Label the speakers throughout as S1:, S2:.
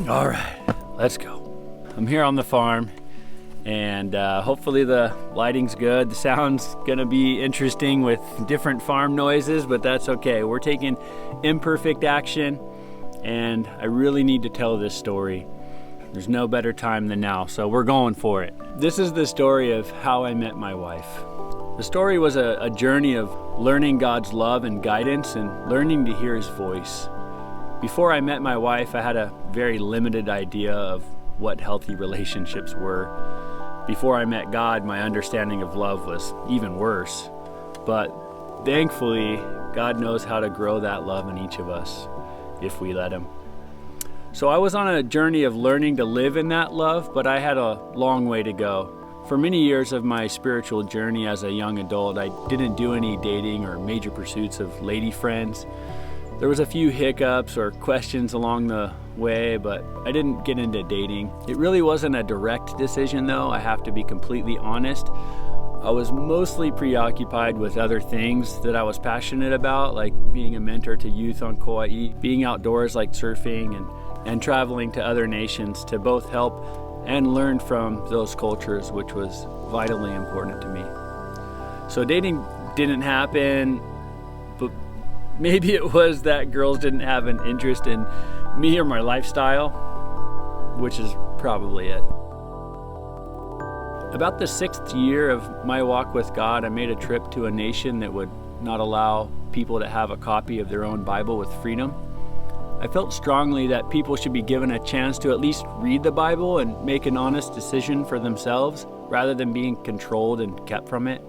S1: All right, let's go. I'm here on the farm, and hopefully the lighting's good. The sound's gonna be interesting with different farm noises, but that's okay. We're taking imperfect action, and I really need to tell this story. There's no better time than now, so we're going for it. This is the story of how I met my wife. The story was a journey of learning God's love and guidance and learning to hear His voice. Before I met my wife, I had a very limited idea of what healthy relationships were. Before I met God, my understanding of love was even worse. But thankfully, God knows how to grow that love in each of us if we let Him. So I was on a journey of learning to live in that love, but I had a long way to go. For many years of my spiritual journey as a young adult, I didn't do any dating or major pursuits of lady friends. There was a few hiccups or questions along the way, but I didn't get into dating. It really wasn't a direct decision though, I have to be completely honest. I was mostly preoccupied with other things that I was passionate about, like being a mentor to youth on Kauai, being outdoors like surfing, and traveling to other nations to both help and learn from those cultures, which was vitally important to me. So dating didn't happen, but maybe it was that girls didn't have an interest in me or my lifestyle, which is probably it. About the 6th year of my walk with God, I made a trip to a nation that would not allow people to have a copy of their own Bible with freedom. I felt strongly that people should be given a chance to at least read the Bible and make an honest decision for themselves, rather than being controlled and kept from it.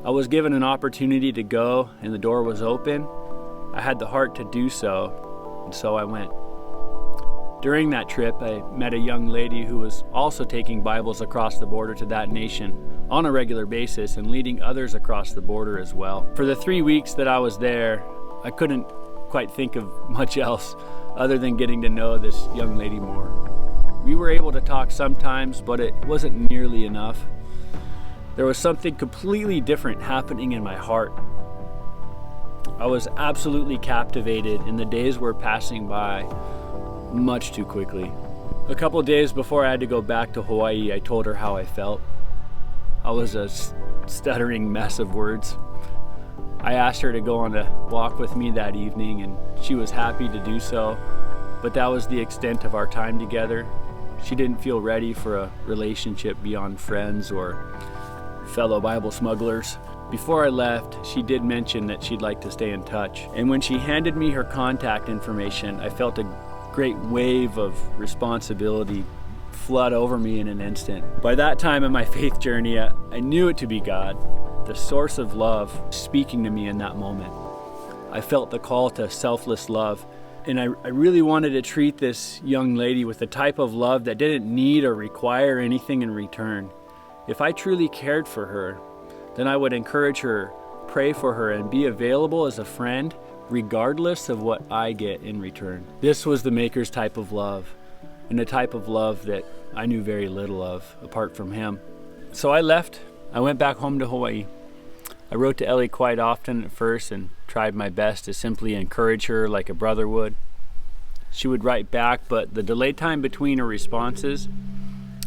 S1: I was given an opportunity to go, and the door was open. I had the heart to do so, and so I went. During that trip, I met a young lady who was also taking Bibles across the border to that nation on a regular basis and leading others across the border as well. For the 3 weeks that I was there, I couldn't quite think of much else other than getting to know this young lady more. We were able to talk sometimes, but it wasn't nearly enough. There was something completely different happening in my heart. I was absolutely captivated, and the days were passing by much too quickly. A couple days before I had to go back to Hawaii, I told her how I felt. I was a stuttering mess of words. I asked her to go on a walk with me that evening, and she was happy to do so, but that was the extent of our time together. She didn't feel ready for a relationship beyond friends or fellow Bible smugglers. Before I left, she did mention that she'd like to stay in touch. And when she handed me her contact information, I felt a great wave of responsibility flood over me in an instant. By that time in my faith journey, I knew it to be God, the source of love, speaking to me in that moment. I felt the call to selfless love, and I really wanted to treat this young lady with a type of love that didn't need or require anything in return. If I truly cared for her, then I would encourage her, pray for her, and be available as a friend, regardless of what I get in return. This was the Maker's type of love, and a type of love that I knew very little of, apart from Him. So I left. I went back home to Hawaii. I wrote to Ellie quite often at first and tried my best to simply encourage her like a brother would. She would write back, but the delay time between her responses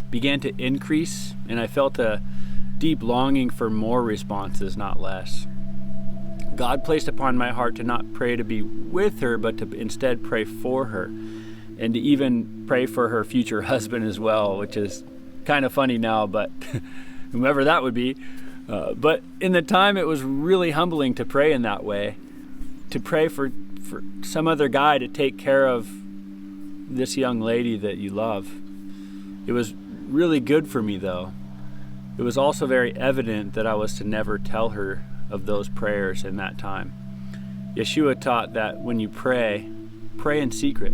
S1: began to increase, and I felt a deep longing for more responses, not less. God placed upon my heart to not pray to be with her, but to instead pray for her, and to even pray for her future husband as well, which is kind of funny now, but whomever that would be. But in the time, it was really humbling to pray in that way, to pray for some other guy to take care of this young lady that you love. It was really good for me, though. It was also very evident that I was to never tell her of those prayers in that time. Yeshua taught that when you pray, pray in secret.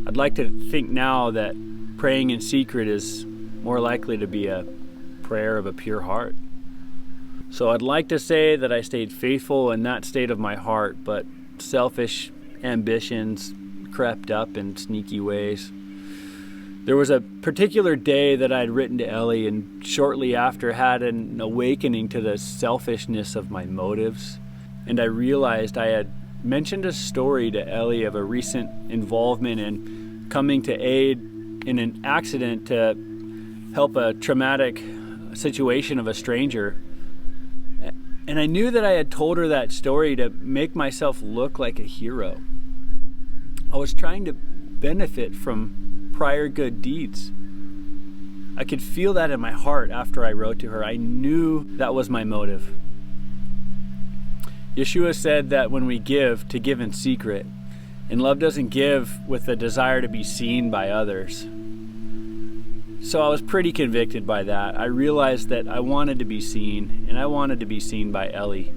S1: I'd like to think now that praying in secret is more likely to be a prayer of a pure heart. So I'd like to say that I stayed faithful in that state of my heart, but selfish ambitions crept up in sneaky ways. There was a particular day that I'd written to Ellie, and shortly after had an awakening to the selfishness of my motives. And I realized I had mentioned a story to Ellie of a recent involvement in coming to aid in an accident to help a traumatic situation of a stranger. And I knew that I had told her that story to make myself look like a hero. I was trying to benefit from prior good deeds. I could feel that in my heart after I wrote to her. I knew that was my motive. Yeshua said that when we give, to give in secret. And love doesn't give with the desire to be seen by others. So I was pretty convicted by that. I realized that I wanted to be seen, and I wanted to be seen by Ellie.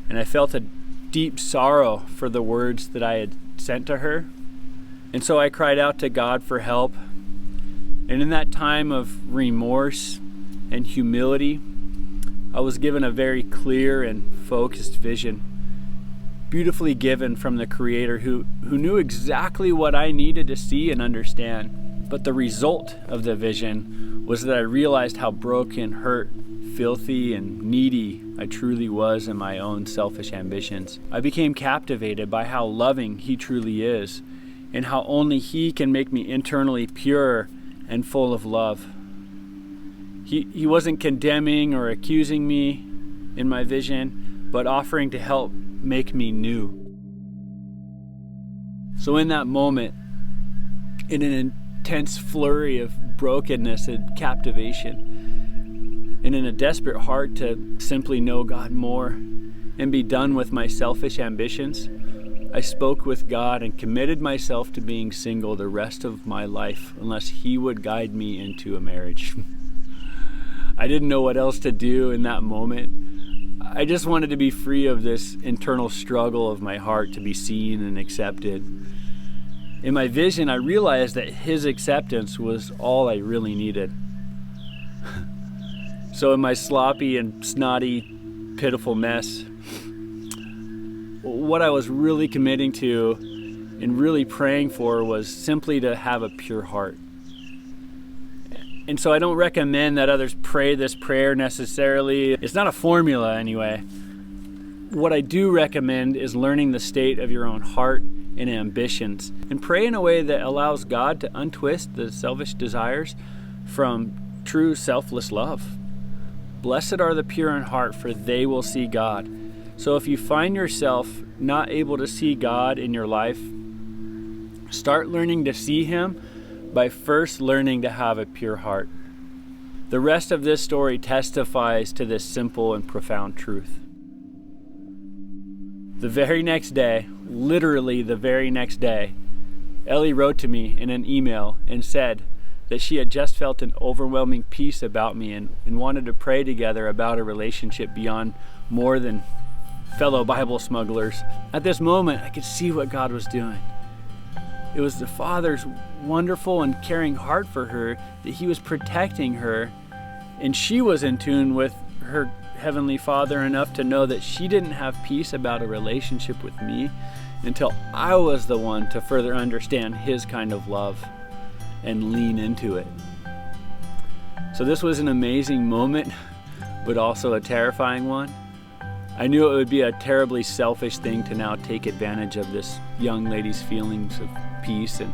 S1: And I felt a deep sorrow for the words that I had sent to her. And so I cried out to God for help. And in that time of remorse and humility, I was given a very clear and focused vision, beautifully given from the Creator who knew exactly what I needed to see and understand. But the result of the vision was that I realized how broken, hurt, filthy, and needy I truly was in my own selfish ambitions. I became captivated by how loving He truly is, and how only He can make me internally pure and full of love. He wasn't condemning or accusing me in my vision, but offering to help make me new. So in that moment, in an intense flurry of brokenness and captivation, and in a desperate heart to simply know God more and be done with my selfish ambitions, I spoke with God and committed myself to being single the rest of my life unless He would guide me into a marriage. I didn't know what else to do in that moment. I just wanted to be free of this internal struggle of my heart to be seen and accepted. In my vision, I realized that His acceptance was all I really needed. So in my sloppy and snotty, pitiful mess, what I was really committing to and really praying for was simply to have a pure heart. And so I don't recommend that others pray this prayer necessarily. It's not a formula anyway. What I do recommend is learning the state of your own heart and ambitions, and pray in a way that allows God to untwist the selfish desires from true selfless love. Blessed are the pure in heart, for they will see God. So if you find yourself not able to see God in your life, start learning to see Him by first learning to have a pure heart. The rest of this story testifies to this simple and profound truth. The very next day, literally the very next day, Ellie wrote to me in an email and said that she had just felt an overwhelming peace about me and wanted to pray together about a relationship beyond more than fellow Bible smugglers. At this moment, I could see what God was doing. It was the Father's wonderful and caring heart for her, that He was protecting her, and she was in tune with her Heavenly Father enough to know that she didn't have peace about a relationship with me until I was the one to further understand His kind of love and lean into it. So this was an amazing moment, but also a terrifying one. I knew it would be a terribly selfish thing to now take advantage of this young lady's feelings of peace and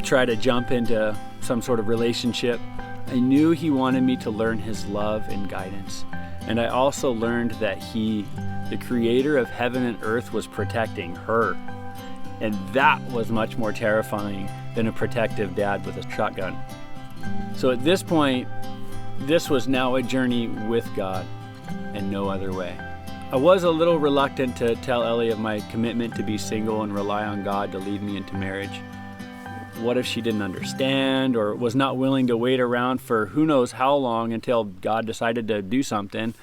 S1: try to jump into some sort of relationship. I knew He wanted me to learn His love and guidance. And I also learned that He, the Creator of heaven and earth, was protecting her. And that was much more terrifying than a protective dad with a shotgun. So at this point, this was now a journey with God and no other way. I was a little reluctant to tell Ellie of my commitment to be single and rely on God to lead me into marriage. What if she didn't understand or was not willing to wait around for who knows how long until God decided to do something?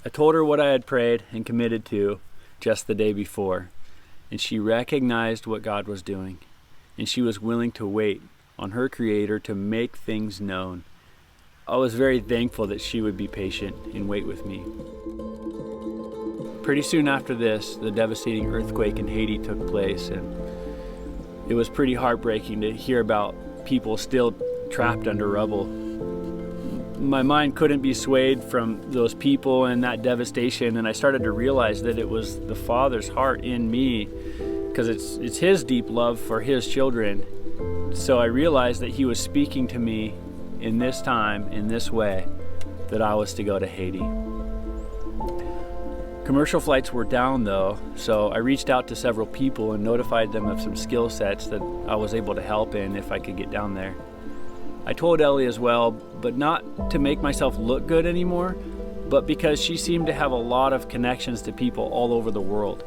S1: I told her what I had prayed and committed to just the day before, and she recognized what God was doing, and she was willing to wait on her Creator to make things known. I was very thankful that she would be patient and wait with me. Pretty soon after this, the devastating earthquake in Haiti took place, and it was pretty heartbreaking to hear about people still trapped under rubble. My mind couldn't be swayed from those people and that devastation, and I started to realize that it was the Father's heart in me because it's his deep love for his children. So I realized that he was speaking to me in this time, in this way, that I was to go to Haiti. Commercial flights were down though, so I reached out to several people and notified them of some skill sets that I was able to help in if I could get down there. I told Ellie as well, but not to make myself look good anymore, but because she seemed to have a lot of connections to people all over the world.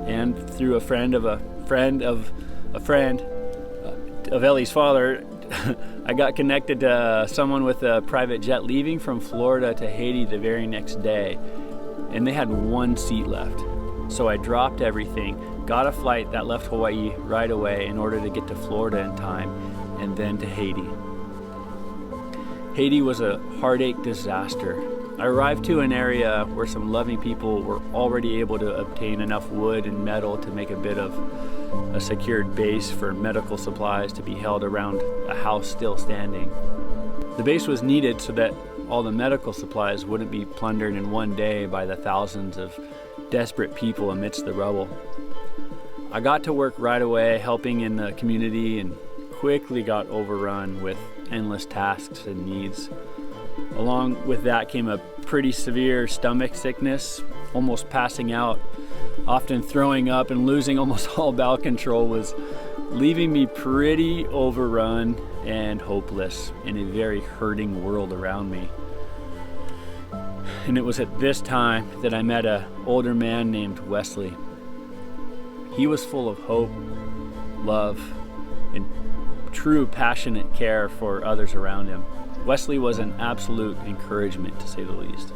S1: And through a friend of a friend of a friend of Ellie's father, I got connected to someone with a private jet leaving from Florida to Haiti the very next day, and they had one seat left. So I dropped everything, got a flight that left Hawaii right away in order to get to Florida in time, and then to Haiti. Haiti was a heartache disaster. I arrived to an area where some loving people were already able to obtain enough wood and metal to make a bit of a secured base for medical supplies to be held around a house still standing. The base was needed so that all the medical supplies wouldn't be plundered in one day by the thousands of desperate people amidst the rubble. I got to work right away helping in the community and quickly got overrun with endless tasks and needs. Along with that came a pretty severe stomach sickness, almost passing out, often throwing up and losing almost all bowel control was leaving me pretty overrun and hopeless in a very hurting world around me. And it was at this time that I met an older man named Wesley. He was full of hope, love, and true passionate care for others around him. Wesley was an absolute encouragement, to say the least.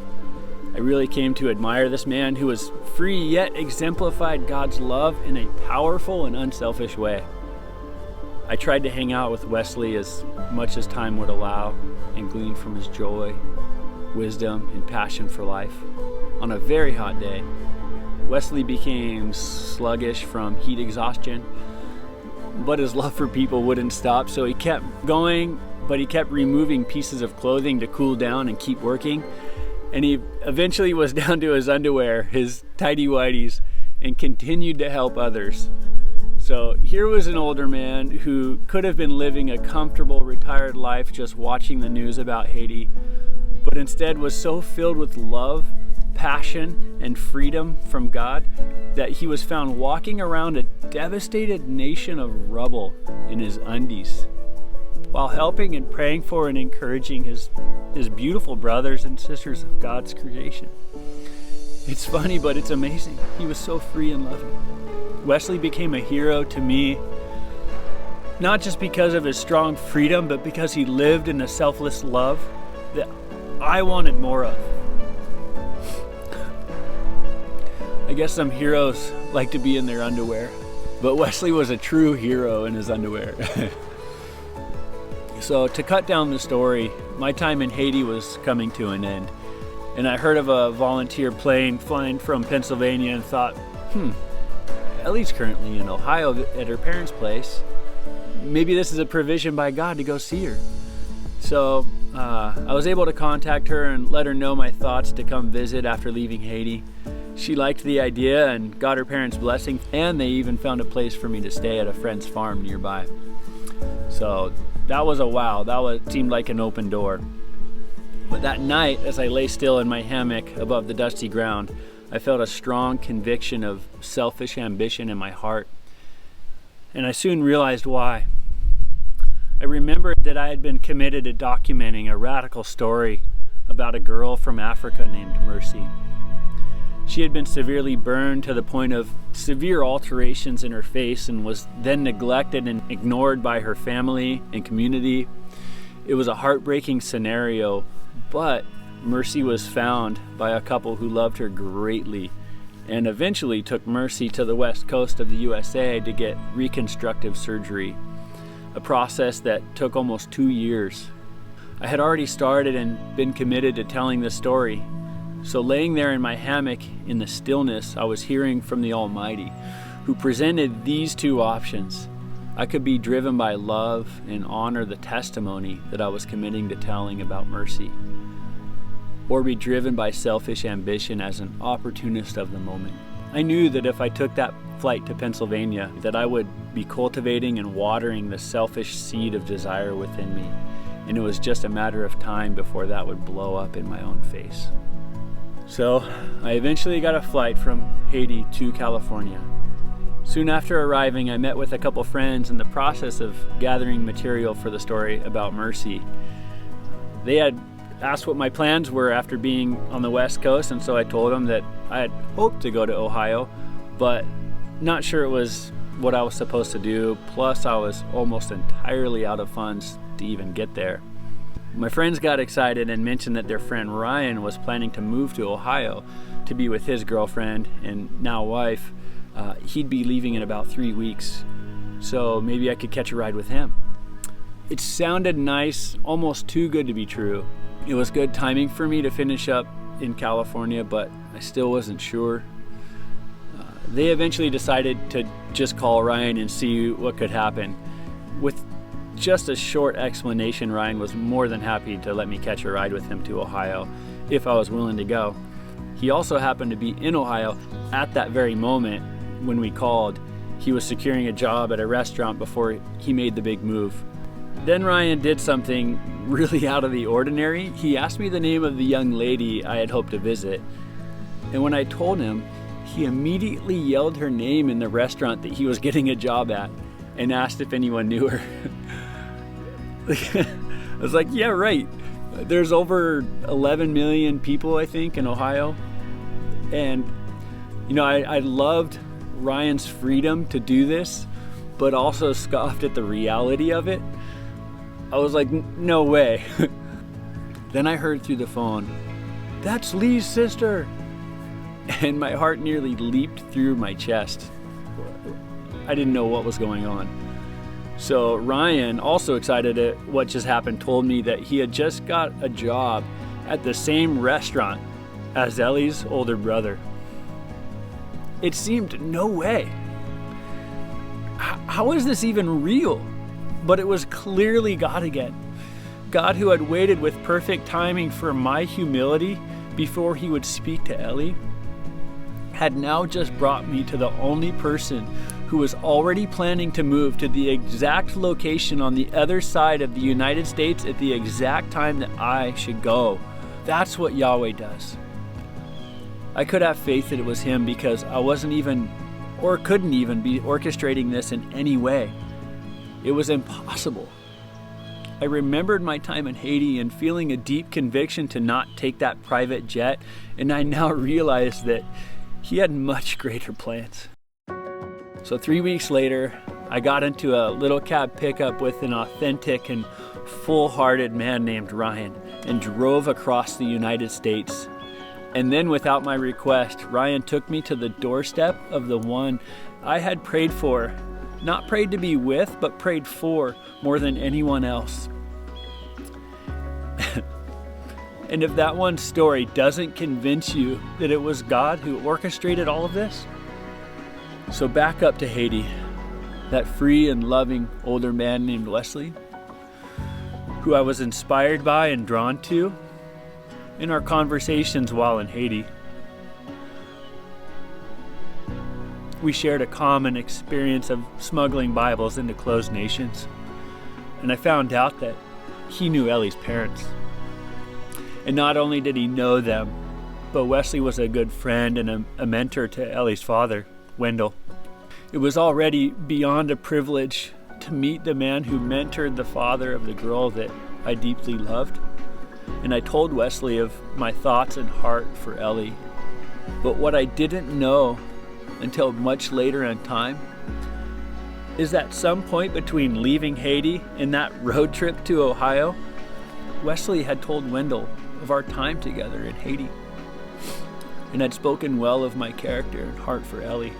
S1: I really came to admire this man who was free yet exemplified God's love in a powerful and unselfish way. I tried to hang out with Wesley as much as time would allow and glean from his joy, wisdom, and passion for life. On a very hot day, Wesley became sluggish from heat exhaustion, but his love for people wouldn't stop, so he kept going, but he kept removing pieces of clothing to cool down and keep working. And he eventually was down to his underwear, his tighty-whities, and continued to help others. So here was an older man who could have been living a comfortable, retired life just watching the news about Haiti, but instead was so filled with love, passion, and freedom from God that he was found walking around a devastated nation of rubble in his undies, while helping and praying for and encouraging his beautiful brothers and sisters of God's creation. It's funny, but it's amazing. He was so free and loving. Wesley became a hero to me, not just because of his strong freedom, but because he lived in a selfless love that I wanted more of. I guess some heroes like to be in their underwear, but Wesley was a true hero in his underwear. So to cut down the story, my time in Haiti was coming to an end, and I heard of a volunteer plane flying from Pennsylvania and thought, Ellie's currently in Ohio at her parents' place. Maybe this is a provision by God to go see her. So I was able to contact her and let her know my thoughts to come visit after leaving Haiti. She liked the idea and got her parents' blessing, and they even found a place for me to stay at a friend's farm nearby. So that was a wow. Seemed like an open door. But that night, as I lay still in my hammock above the dusty ground, I felt a strong conviction of selfish ambition in my heart. And I soon realized why. I remembered that I had been committed to documenting a radical story about a girl from Africa named Mercy. She had been severely burned to the point of severe alterations in her face and was then neglected and ignored by her family and community. It was a heartbreaking scenario, but Mercy was found by a couple who loved her greatly and eventually took Mercy to the west coast of the USA to get reconstructive surgery, a process that took almost 2 years. I had already started and been committed to telling this story. So laying there in my hammock in the stillness, I was hearing from the Almighty, who presented these two options. I could be driven by love and honor the testimony that I was committing to telling about Mercy, or be driven by selfish ambition as an opportunist of the moment. I knew that if I took that flight to Pennsylvania, that I would be cultivating and watering the selfish seed of desire within me. And it was just a matter of time before that would blow up in my own face. So I eventually got a flight from Haiti to California. Soon after arriving, I met with a couple friends in the process of gathering material for the story about Mercy. They had asked what my plans were after being on the West Coast, and so I told them that I had hoped to go to Ohio, but not sure it was what I was supposed to do. Plus, I was almost entirely out of funds to even get there. My friends got excited and mentioned that their friend Ryan was planning to move to Ohio to be with his girlfriend and now wife. He'd be leaving in about 3 weeks, so maybe I could catch a ride with him. It sounded nice, almost too good to be true. It was good timing for me to finish up in California, but I still wasn't sure. They eventually decided to just call Ryan and see what could happen. With just a short explanation, Ryan was more than happy to let me catch a ride with him to Ohio if I was willing to go. He also happened to be in Ohio at that very moment when we called. He was securing a job at a restaurant before he made the big move. Then Ryan did something really out of the ordinary. He asked me the name of the young lady I had hoped to visit. And when I told him, he immediately yelled her name in the restaurant that he was getting a job at and asked if anyone knew her. I was like, yeah, right. There's over 11 million people, I think, in Ohio. And, I loved Ryan's freedom to do this, but also scoffed at the reality of it. I was like, no way. Then I heard through the phone, "That's Lee's sister." And my heart nearly leaped through my chest. I didn't know what was going on. So Ryan, also excited at what just happened, told me that he had just got a job at the same restaurant as Ellie's older brother. It seemed no way. How is this even real? But it was clearly God again. God, who had waited with perfect timing for my humility before he would speak to Ellie, had now just brought me to the only person who was already planning to move to the exact location on the other side of the United States at the exact time that I should go. That's what Yahweh does. I could have faith that it was him because I wasn't even, or couldn't even, be orchestrating this in any way. It was impossible. I remembered my time in Haiti and feeling a deep conviction to not take that private jet, and I now realized that he had much greater plans. So 3 weeks later, I got into a little cab pickup with an authentic and full-hearted man named Ryan and drove across the United States. And then, without my request, Ryan took me to the doorstep of the one I had prayed for. Not prayed to be with, but prayed for more than anyone else. And if that one story doesn't convince you that it was God who orchestrated all of this, so back up to Haiti, that free and loving older man named Wesley, who I was inspired by and drawn to in our conversations while in Haiti. We shared a common experience of smuggling Bibles into closed nations, and I found out that he knew Ellie's parents. And not only did he know them, but Wesley was a good friend and a mentor to Ellie's father, Wendell. It was already beyond a privilege to meet the man who mentored the father of the girl that I deeply loved. And I told Wesley of my thoughts and heart for Ellie. But what I didn't know until much later in time is that some point between leaving Haiti and that road trip to Ohio, Wesley had told Wendell of our time together in Haiti and had spoken well of my character and heart for Ellie.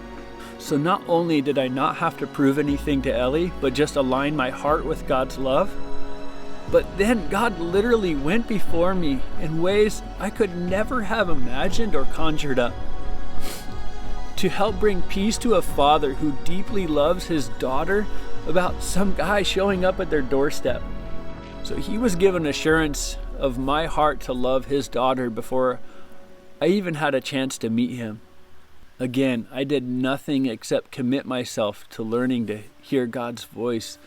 S1: So not only did I not have to prove anything to Ellie, but just align my heart with God's love, but then God literally went before me in ways I could never have imagined or conjured up, to help bring peace to a father who deeply loves his daughter about some guy showing up at their doorstep. So he was given assurance of my heart to love his daughter before I even had a chance to meet him. Again, I did nothing except commit myself to learning to hear God's voice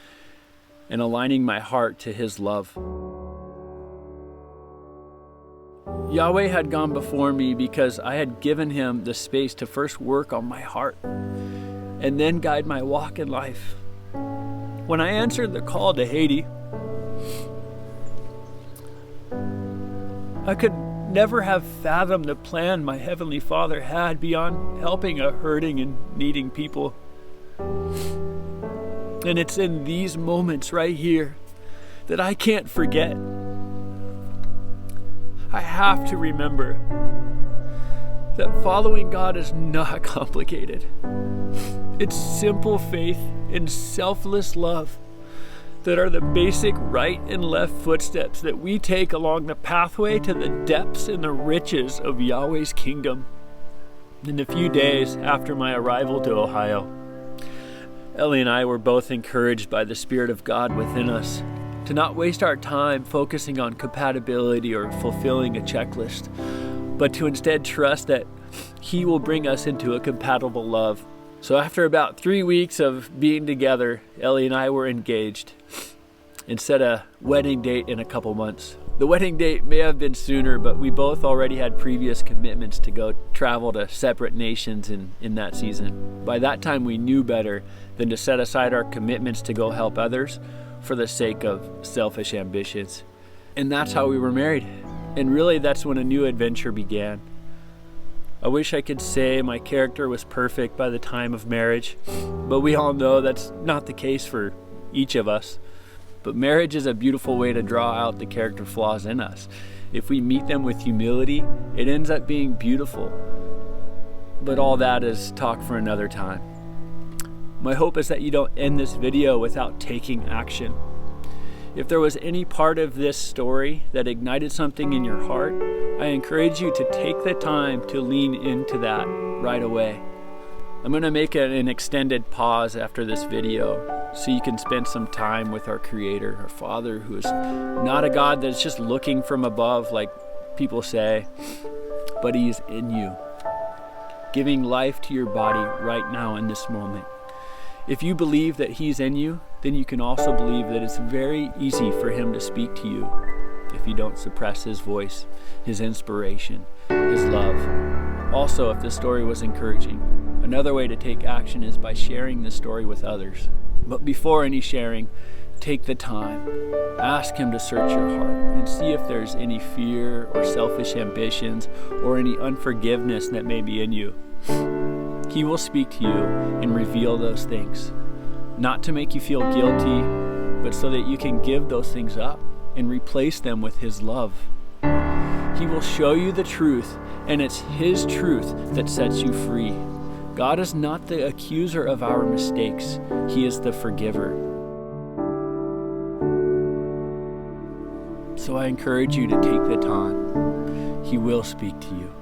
S1: and aligning my heart to His love. Yahweh had gone before me because I had given Him the space to first work on my heart and then guide my walk in life. When I answered the call to Haiti, I could never have fathomed the plan my Heavenly Father had beyond helping a hurting and needing people. And it's in these moments right here that I can't forget. I have to remember that following God is not complicated. It's simple faith and selfless love that are the basic right and left footsteps that we take along the pathway to the depths and the riches of Yahweh's kingdom. In a few days after my arrival to Ohio, Ellie and I were both encouraged by the Spirit of God within us to not waste our time focusing on compatibility or fulfilling a checklist, but to instead trust that He will bring us into a compatible love. So after about 3 weeks of being together, Ellie and I were engaged and set a wedding date in a couple months. The wedding date may have been sooner, but we both already had previous commitments to go travel to separate nations in that season. By that time, we knew better than to set aside our commitments to go help others for the sake of selfish ambitions. And that's how we were married. And really, that's when a new adventure began. I wish I could say my character was perfect by the time of marriage, but we all know that's not the case for each of us. But marriage is a beautiful way to draw out the character flaws in us. If we meet them with humility, it ends up being beautiful. But all that is talk for another time. My hope is that you don't end this video without taking action. If there was any part of this story that ignited something in your heart, I encourage you to take the time to lean into that right away. I'm going to make an extended pause after this video so you can spend some time with our Creator, our Father, who is not a God that's just looking from above like people say, but He is in you, giving life to your body right now in this moment. If you believe that He's in you, then you can also believe that it's very easy for Him to speak to you if you don't suppress His voice, His inspiration, His love. Also, if the story was encouraging, another way to take action is by sharing the story with others. But before any sharing, take the time. Ask Him to search your heart and see if there's any fear or selfish ambitions or any unforgiveness that may be in you. He will speak to you and reveal those things, not to make you feel guilty, but so that you can give those things up and replace them with His love. He will show you the truth, and it's His truth that sets you free. God is not the accuser of our mistakes. He is the forgiver. So I encourage you to take the time. He will speak to you.